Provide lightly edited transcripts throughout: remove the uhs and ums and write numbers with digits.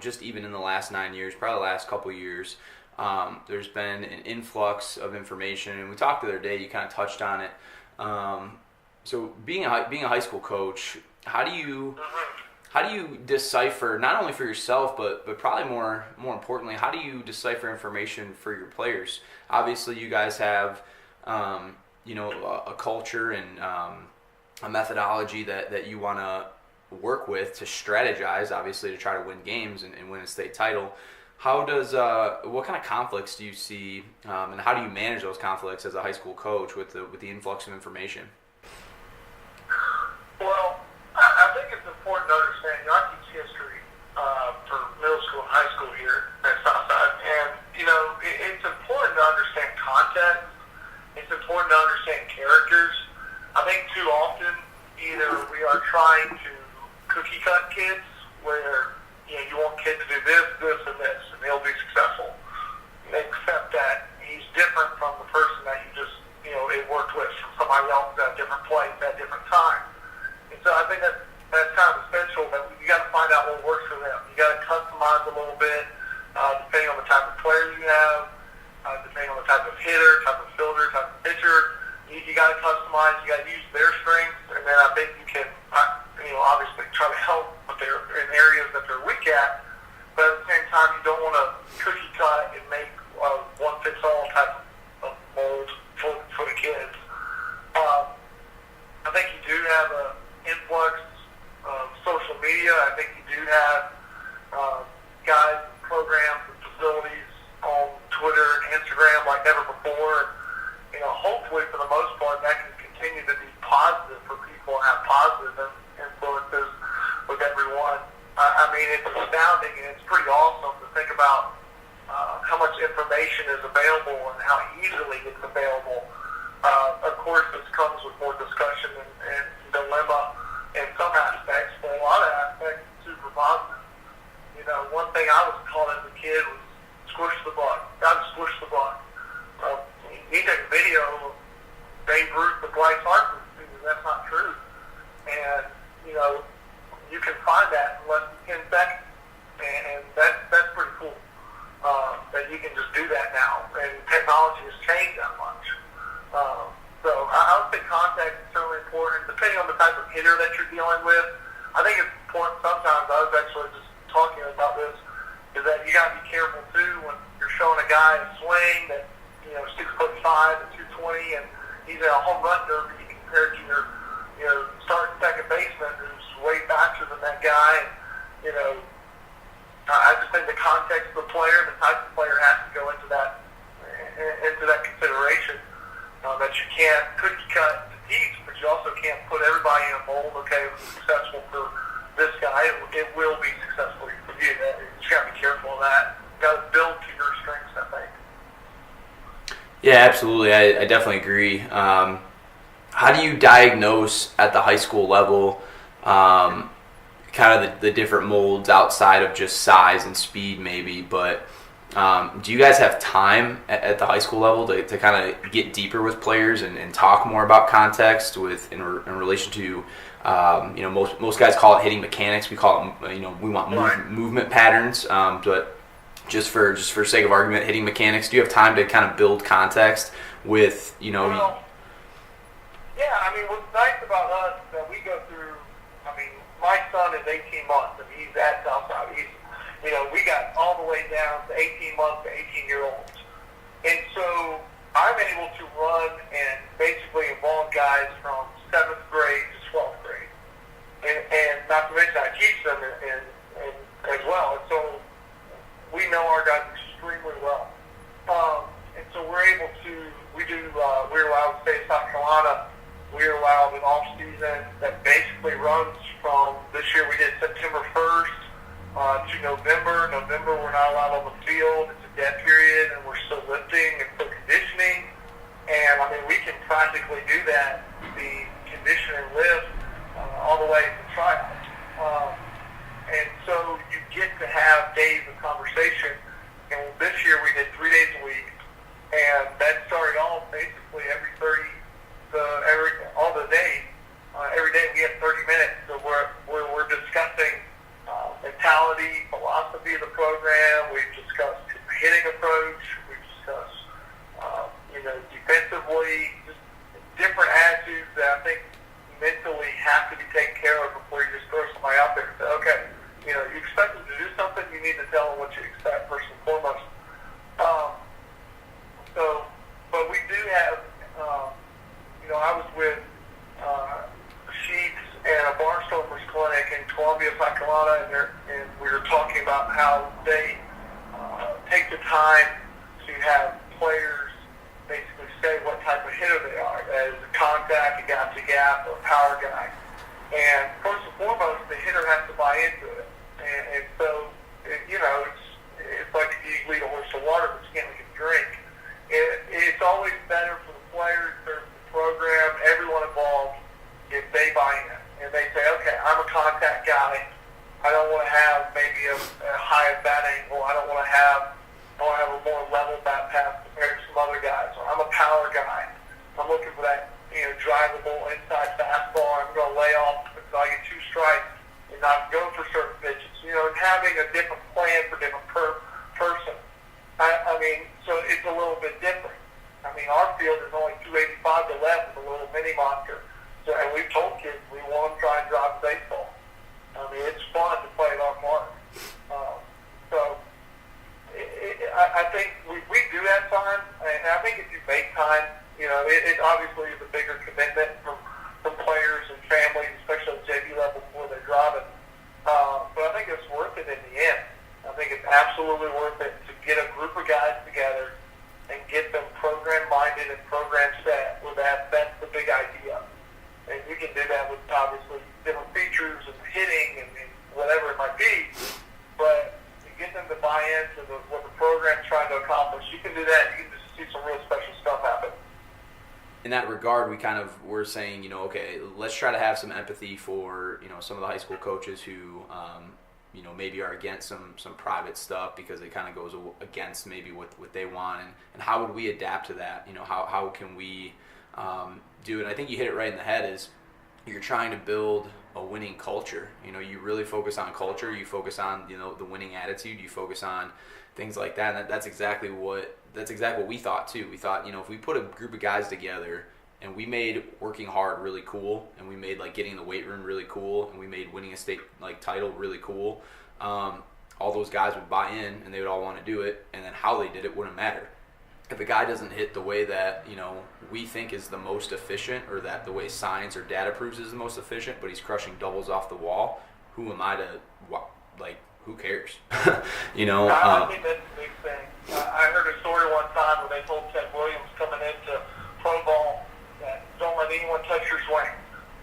just even in the last 9 years, probably the last couple years, there's been an influx of information, and we talked the other day. You kind of touched on it. So being a high school coach, how do you decipher, not only for yourself, but probably more importantly, how do you decipher information for your players? Obviously, you guys have a culture and a methodology that you want to work with to strategize, obviously, to try to win games and win a state title. How does what kind of conflicts do you see, and how do you manage those conflicts as a high school coach with the influx of information? Well, I think it's important to understand. I teach history for middle school and high school here at Southside, and it's important to understand context. It's important to understand characters. I think too often either we are trying to cookie cut kids where you want kids to do this, this, and this, and they'll be successful. Except that he's different from the person that you just it worked with, from somebody else at a different place at a different time. And so I think that's kind of essential. That you got to find out what works for them. You got to customize a little bit depending on the type of player you have, depending on the type of hitter, type of fielder, type of pitcher. You got to customize. You got to use their strengths, and then I think you can, obviously try to help with their in areas that they're weak at. But at the same time, you don't want to cookie cut and make one fits all type of mold for the kids. I think you do have an influx of social media. I think you do have guys, programs, and facilities on Twitter and Instagram like never before. And, hopefully for the most part, that can continue to be positive for people and have positive influences with everyone. I mean, it's astounding and it's pretty awesome to think about how much information is available and how easily it's available. Of course, this comes with more discussion and dilemma in some aspects, but a lot of aspects super positive. One thing I was taught as a kid was squish the bug. Got to squish the bug. You take a video of Babe Ruth with Bryce Harper, that's not true. And, you can find that in less than 10 seconds. And that's pretty cool. That you can just do that now. And technology has changed that much. So I would say context is certainly important, depending on the type of hitter that you're dealing with. I think it's important sometimes, I was actually just talking about this, is that you got to be careful too when you're showing a guy a swing that 6'5" and 220, and he's in a home run derby compared to your starting second baseman who's way faster than that guy. And, I just think the context of the player, the type of player has to go into that consideration. That you can't cookie cut to teach, but you also can't put everybody in a mold. Okay, it was successful for this guy, it will be successful for you. You just got to be careful of that. You got to build to your strengths, I think. Yeah, absolutely. I definitely agree. How do you diagnose at the high school level kind of the different molds outside of just size and speed maybe, but do you guys have time at the high school level to kind of get deeper with players and talk more about context in relation to most guys call it hitting mechanics. We call it we want movement patterns, but just for sake of argument, hitting mechanics. Do you have time to kind of build context with Well, yeah, I mean, what's nice about us is that we go through. I mean, my son is 18 months and he's at Southside. We got all the way down to 18 months to 18-year-olds. And so I'm able to run and basically involve guys from 7th grade to 12th grade. And not to mention I teach them as well. And so we know our guys extremely well. And so we're able to, we're allowed to stay in South Carolina. We're allowed an off-season that basically runs from, this year we did September 1st. To November. November, we're not allowed on the field. It's a dead period, and we're still lifting and still conditioning. And, I mean, we can practically do that, the condition and lift, all the way to tryouts. And so you get to have days of conversation. And this year we did 3 days a week. And that started off basically every day we had 30 minutes where we're discussing mentality, philosophy, I was with Sheets and a Barnstormers clinic in Columbia, South Carolina, and we were talking about how they take the time to have players basically say what type of hitter they are, as a contact, a gap-to-gap, or a power guy. And first and foremost, the hitter has to buy into it. And so, it's like if you lead a horse to water, but you can't make it drink. It's always better for the players, for the program, everyone involved, if they buy in. And they say, okay, I'm a contact guy. I don't want to have maybe a high bat angle. I want to have a more level bat pass compared to some other guys. Or I'm a power guy. I'm looking for that, drivable inside fastball. I'm going to lay off until I get 2 strikes and not go for certain pitches. And having a different plan for different person. So it's a little bit different. Our field is only 285 to left with a little mini monster. So, and we've told kids we want them to try and drive the baseball. It's fun to play it off mark. I think we do have time, and I think if you make time, it obviously is a bigger commitment from players and families, especially at JV level before they drive it. But I think it's worth it in the end. I think it's absolutely worth it to get a group of guys together and get them program-minded and program-set with that. That's the big idea. And you can do that with, obviously, different features and hitting and whatever it might be. But to get them to buy into what the program's trying to accomplish, you can do that. You can just see some real special stuff happen. In that regard, we kind of were saying, okay, let's try to have some empathy for, some of the high school coaches who, maybe are against some private stuff because it kind of goes against maybe what they want. And how would we adapt to that? How can we do it? And I think you hit it right in the head is you're trying to build a winning culture. You really focus on culture. You focus on, the winning attitude. You focus on things like that. And that's exactly what we thought too. We thought, if we put a group of guys together and we made working hard really cool, and we made getting in the weight room really cool, and we made winning a state title really cool, all those guys would buy in and they would all want to do it, and then how they did it wouldn't matter. If a guy doesn't hit the way that we think is the most efficient, or that the way science or data proves is the most efficient, but he's crushing doubles off the wall, who am I to who cares? I think that's the big thing. I heard a story one time where they told Ted Williams coming into pro ball that don't let anyone touch your swing.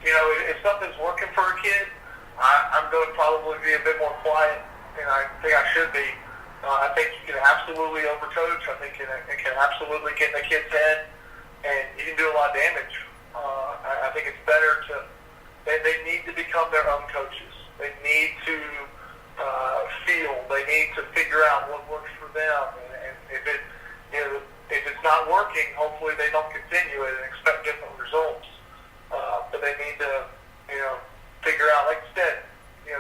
If something's working for a kid, I'm going to probably be a bit more quiet, and I think I should be. I think you can absolutely overcoach. I think it can absolutely get in the kid's head, and you can do a lot of damage. I think it's better they need to become their own coaches. They need to feel. They need to figure out what works for them, and if it's not working, hopefully they don't continue it and expect different results. But they need to, figure out, like you said,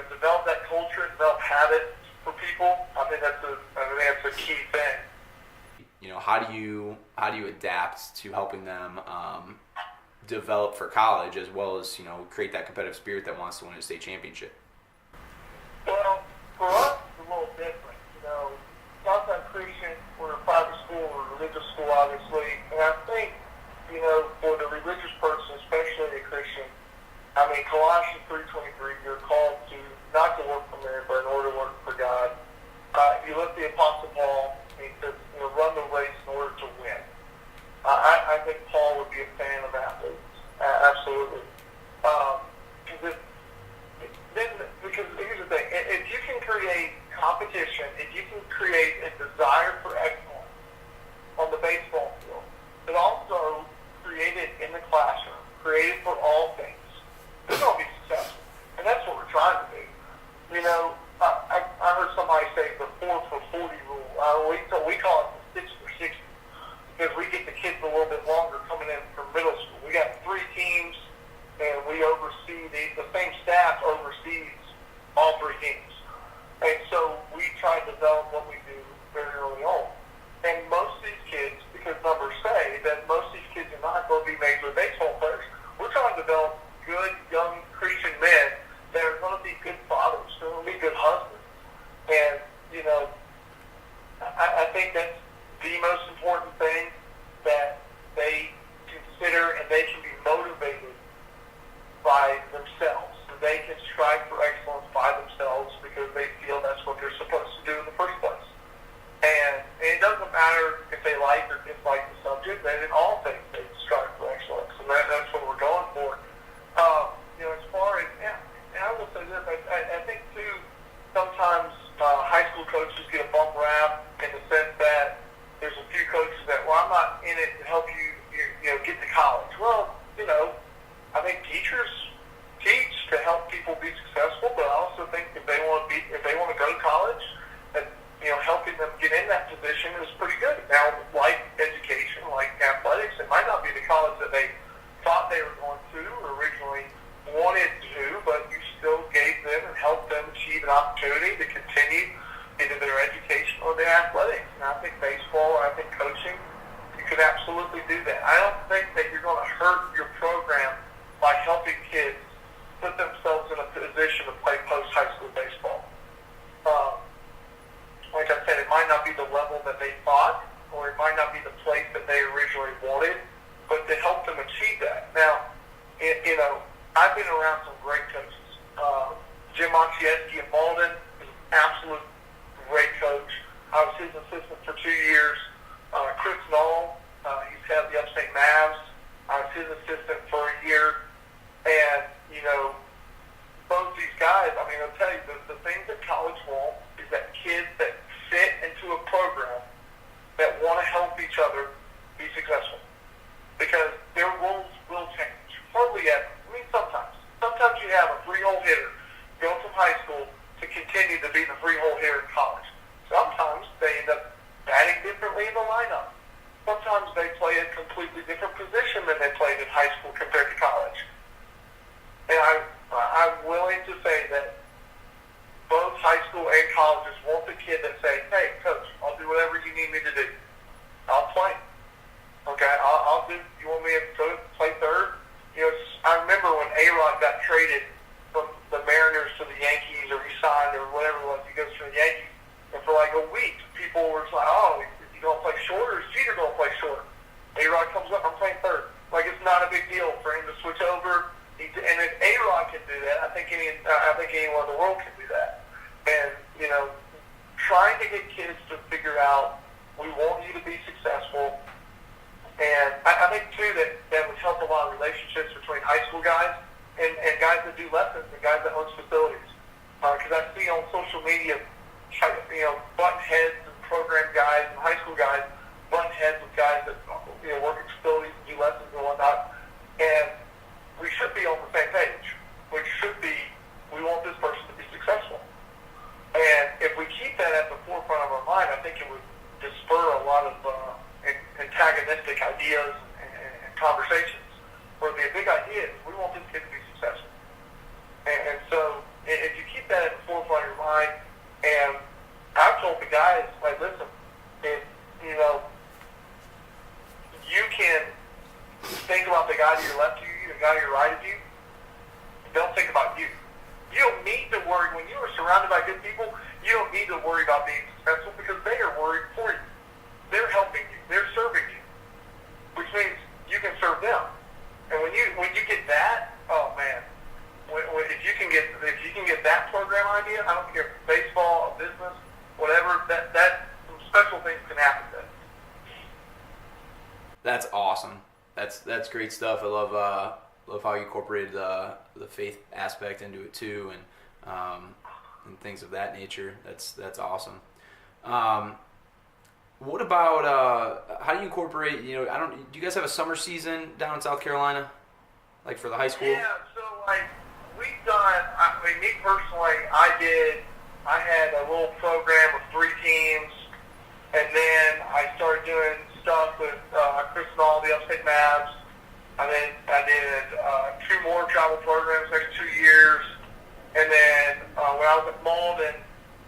develop that culture, develop habits for people. I think that's a key thing. How do you adapt to helping them develop for college, as well as create that competitive spirit that wants to win a state championship? Well, for us, it's a little different. Southside Christian, we're a private school, we're a religious school, obviously, and I think, for the religious person, especially a Christian, Colossians 3:23, you're called to not to work for men, but in order to work for God. If you look at the Apostle Paul, he says, run the race in order to win. I think Paul would be a fan of athletes, absolutely. Because here's the thing, if you can create competition, if you can create a desire for excellence on the baseball field, but also create it in the classroom, create it for all things, you're going to be successful. And that's what we're trying to do. I heard somebody say the 4 for 40 rule. We call it the 6 for 60, because we get the kids a little bit longer coming in from middle school. We got 3 teams, and we oversee, the same staff oversees all 3 teams. And so we try to develop what we do very early on. And most of these kids, because numbers say that most of these kids are not going to be Major League Baseball players, we're trying to develop good, young Christian men that are going to be good fathers, they're going to be good husbands. And, I think that's the most important thing, that they consider and they can be motivated you know, I've been around some great coaches. Jim Montieski in Malden is an absolute great coach. I was his assistant for 2 years. Chris Knoll, he's had the Upstate Mavs. I was his assistant for a year. And, you know, both these guys, I mean, I'll tell you, the things that college wants is that kids that fit into a program that want to help each other be successful. Because their roles will change. Hardly ever. I mean, sometimes. Sometimes you have a three-hole hitter go from high school to continue to be the three-hole hitter in college. Sometimes they end up batting differently in the lineup. Sometimes they play a completely different position than they played in high school compared to college. And I'm willing to say that both high school and colleges want the kid that say, hey, coach, I'll do whatever you need me to do. I'll play. Okay, I'll do. You want me to go play third? You know, I remember when A-Rod got traded from the Mariners to the Yankees, or he signed, or whatever it was. He goes to the Yankees, and for like a week, people were just like, "Oh, is he gonna play short, or is Jeter gonna play short?" A-Rod comes up, I'm playing third. Like, it's not a big deal for him to switch over. And if A-Rod can do that, I think anyone in the world can do that. And you know, trying to get kids to figure out, we want you to be successful. And I think, too, that would help a lot of relationships between high school guys and guys that do lessons and guys that own facilities. Because I see on social media, you know, button heads and program guys and high school guys button heads with guys that, you know, work at facilities and do lessons and whatnot. And we should be on the same page. Which should be, we want this person to be successful. And if we keep that at the forefront of our mind, I think it would disper a lot of antagonistic ideas and conversations. Where the big idea is, we want this kid to be successful. And so, if you keep that at the forefront of your mind, and I've told the guys, like, listen, if, you know, you can think about the guy to your left of you, the guy to your right of you, don't think about you. You don't need to worry, when you are surrounded by good people, you don't need to worry about being successful because they are worried for you. They're helping you. They're serving you, which means you can serve them. And when you get that, oh man, if you can get that program idea, I don't care if it's baseball, business, whatever, that some special things can happen then. That's awesome. That's great stuff. I love how you incorporated the faith aspect into it too, and things of that nature. That's awesome. What about how do you incorporate? You know, do you guys have a summer season down in South Carolina, like for the high school? Yeah. So like we've done. I mean, me personally, I had a little program of 3 teams, and then I started doing stuff with Chris and all the Upstate Mavs. And then I did 2 more travel programs next 2 years. And then when I was at Malden,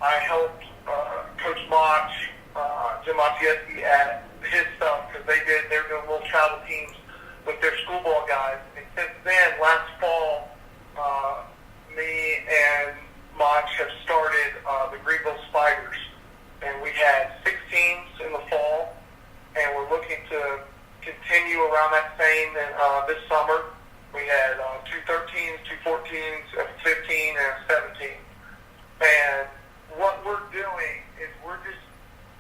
I helped Coach Mach, Jim Montieski, at his stuff because they were doing little travel teams with their school ball guys. And since then, last fall, me and Mach have started the Greenville Spiders. And we had 6 teams in the fall, and we're looking to continue around that same this summer. We had 2 13s, 2 14s, a 15, and a 17. And what we're doing is we're just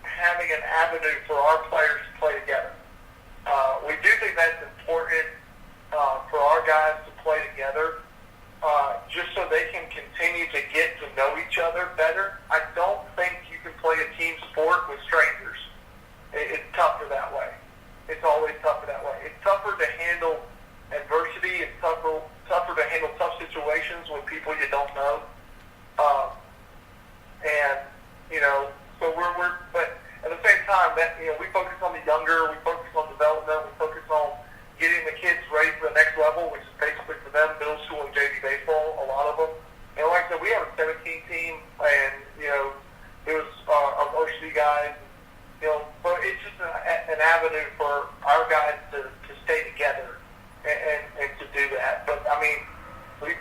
having an avenue for our players to play together. We do think that's important for our guys to play together, just so they can continue to get to know each other better. I don't think you can play a team sport with strangers. It's tougher that way. It's always tougher that way. It's tougher to handle adversity. It's tougher to handle tough situations with people you don't know. And you know, so but at the same time, that, you know, we focus on the younger, we focus on development, we focus on getting the kids ready for the next level, which is basically for them middle school and JV baseball. A lot of them. And like I said, we have a 17 team, and you know, it was our varsity guys. You know, but it's just an avenue for our guys to stay together and to do that. But I mean, we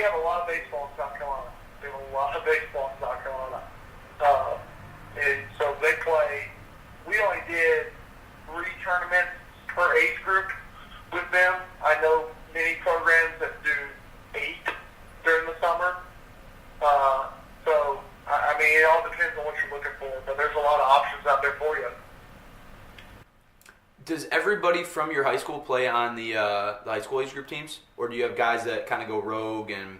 have a lot of baseball in South Carolina. We have a lot of baseball in South Carolina. And so they play. We only did 3 tournaments per age group with them. I know many programs that do 8 during the summer. So, I mean, it all depends on what you're looking for, but there's a lot of options out there for you. Does everybody from your high school play on the high school age group teams, or do you have guys that kind of go rogue and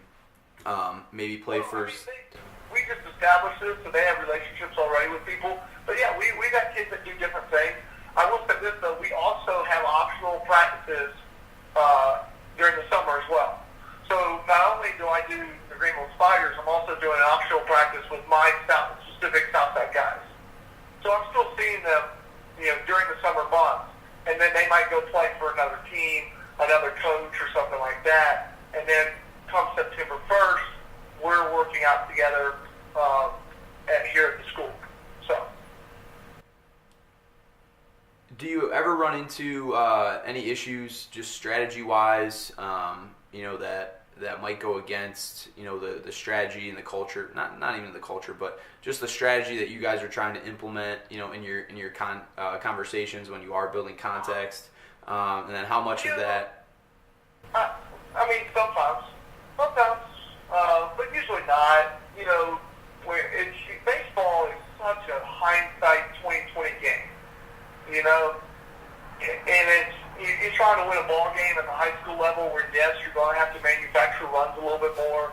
maybe play first? I mean, we just established this, so they have relationships already with people. But yeah, we got kids that do different things. I will say this though, we also have optional practices during the summer as well. So not only do I do the Greenville Spiders, I'm also doing an optional practice with my specific Southside guys. So I'm still seeing them, during the summer months, and then they might go play for another team, another coach, or something like that. And then come September 1st, we're working out together here at the school. So. Do you ever run into any issues, just strategy-wise, that might go against the strategy and the culture? Not even the culture, but just the strategy that you guys are trying to implement, in your conversations when you are building context, and then how much of that? I mean, sometimes, but usually not. Where baseball is such a hindsight 2020 game. And you're trying to win a ball game at the high school level where, yes, you're going to have to manufacture runs a little bit more.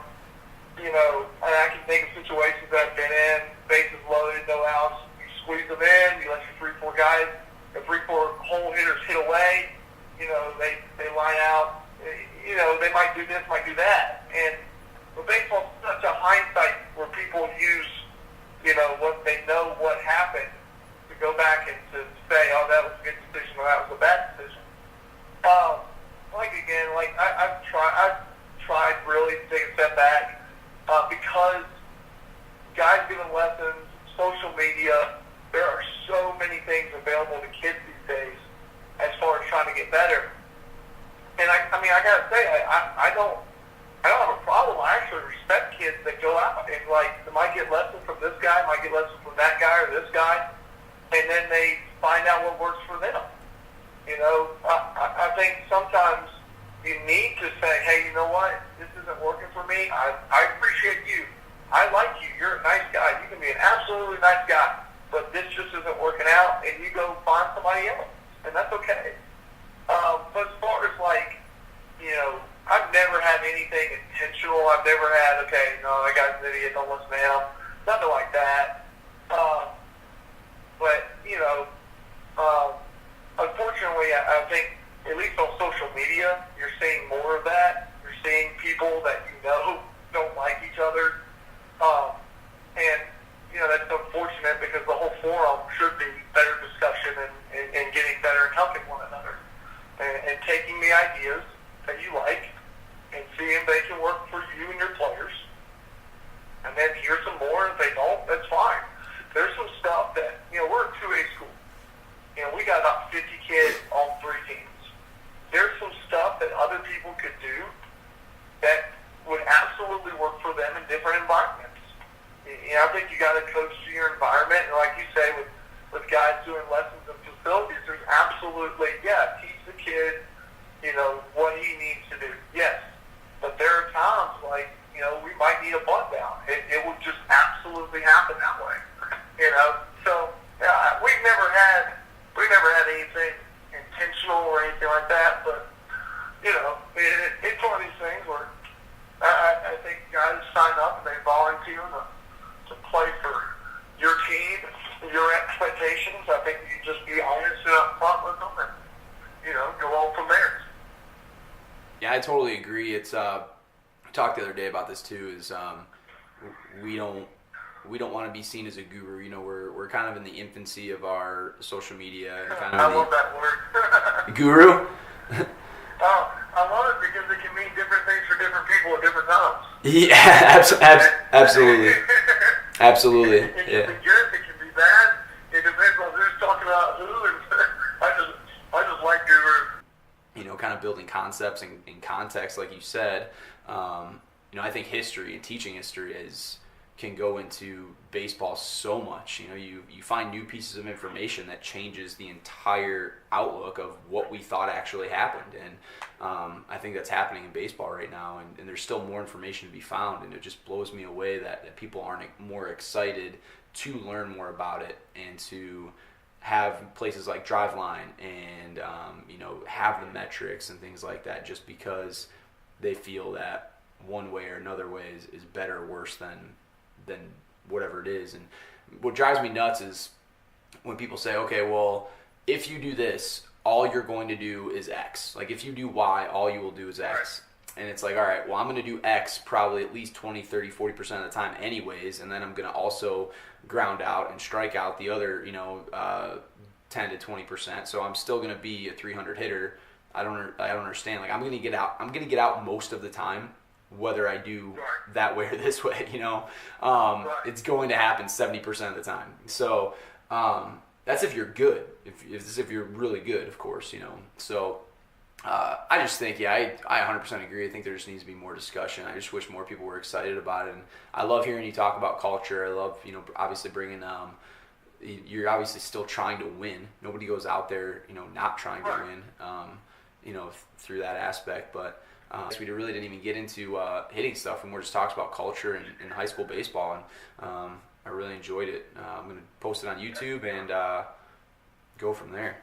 And I can think of situations that I've been in, bases loaded, no outs, you squeeze them in, you let your 3-4 guys, the 3-4 hole hitters hit away, they line out, they might do this, might do that. But baseball's such a hindsight where people use, what they know what happened, to go back and to say, oh, that was a good decision or that was a bad decision. I've tried really to take a step back because guys giving lessons, social media, there are so many things available to kids these days as far as trying to get better. And I gotta say, I don't have a problem. I actually respect kids that go out and they might get lessons from this guy, might get lessons from that guy or this guy, and then they find out what works for them. I think sometimes you need to say, hey, you know what? This isn't working for me. I appreciate you. I like you. You're a nice guy. You can be an absolutely nice guy, but this just isn't working out, and you go find somebody else, and that's okay. But as far as I've never had anything intentional. I've never had, okay, no, that guy's an idiot, don't listen to him. Nothing like that. But, unfortunately, I think, at least on social media, you're seeing more of that. You're seeing people that don't like each other. That's unfortunate because the whole forum should be better discussion and getting better and helping one another. And taking the ideas that you like and seeing if they can work for you and your players. And then here's some more. If they don't, that's fine. There's some stuff that, we're a 2A school. We got about 50 kids on 3 teams. There's some stuff that other people could do that would absolutely work for them in different environments. I think you got to coach to your environment. And like you say, with guys doing lessons and facilities, there's absolutely, teach the kid, what he needs to do. Yes. But there are times we might need a bunt down. It would just absolutely happen that way. So we've never had anything intentional or anything like that. But it's one of these things where I think guys sign up and they volunteer to play for your team, your expectations. I think you just be honest and upfront with them, and go on from there. Yeah, I totally agree. It's we talked the other day about this too. Is we don't want to be seen as a guru. We're kind of in the infancy of our social media. And kind of I love that word. Guru. I love it because it can mean different things for different people at different times. Yeah, absolutely. Absolutely. It can be good. It can be bad. It depends on who's talking about who. And I just like guru. Kind of building concepts and context, like you said. I think history and teaching history is can go into baseball so much. You find new pieces of information that changes the entire outlook of what we thought actually happened. And I think that's happening in baseball right now. And there's still more information to be found. And it just blows me away that people aren't more excited to learn more about it and to have places like Driveline and have the metrics and things like that, just because they feel that one way or another way is better or worse than whatever it is. And what drives me nuts is when people say, okay, well, if you do this, all you're going to do is X. Like, if you do Y, all you will do is X. And it's like, all right, well, I'm going to do X probably at least 20, 30, 40% of the time anyways, and then I'm going to also ground out and strike out the other, 10 to 20%. So I'm still going to be a 300 hitter. I don't understand. Like, I'm going to get out most of the time, whether I do that way or this way. It's going to happen 70% of the time. So that's if you're good. If you're really good, of course. So. I just think, I 100% agree. I think there just needs to be more discussion. I just wish more people were excited about it. And I love hearing you talk about culture. I love, obviously bringing, you're obviously still trying to win. Nobody goes out there, not trying to win, through that aspect. But we really didn't even get into hitting stuff, and more just talks about culture in high school baseball. And I really enjoyed it. I'm going to post it on YouTube and go from there.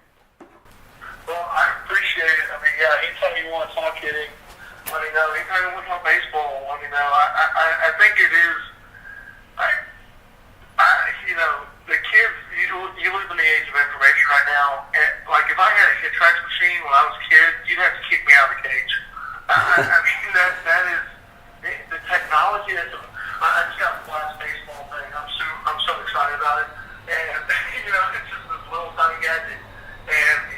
Well, I appreciate it. I mean, anytime you want to talk hitting, let me know. Anytime you want to talk baseball, let me know. I think it is, the kids, you live in the age of information right now. And, like, if I had a hit tracks machine when I was a kid, you'd have to kick me out of the cage. I mean, that is, the technology that's, I just got a flash baseball thing. I'm so excited about it. And, it's just this little tiny gadget. And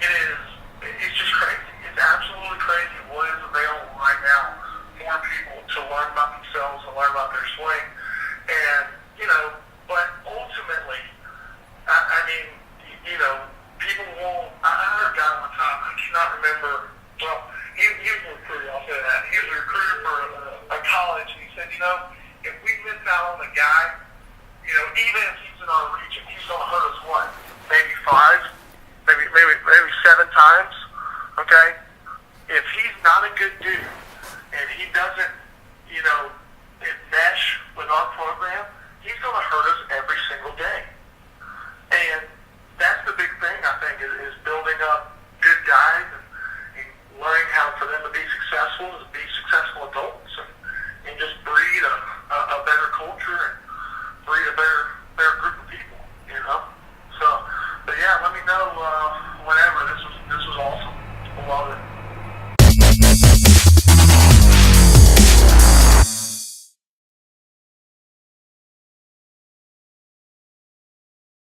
it's just crazy. It's absolutely crazy what is available right now for people to learn about themselves and learn about their swing. And, but ultimately, people won't. I heard a guy one time, I cannot remember, well, he was a recruiter, I'll say that. He was a recruiter for a college, and he said, if we miss out on the guy, even if he's in our region, he's going to hurt us what? Maybe 7 times, okay? If he's not a good dude and he doesn't, mesh with our program, he's going to hurt us every single day. And that's the big thing, I think, is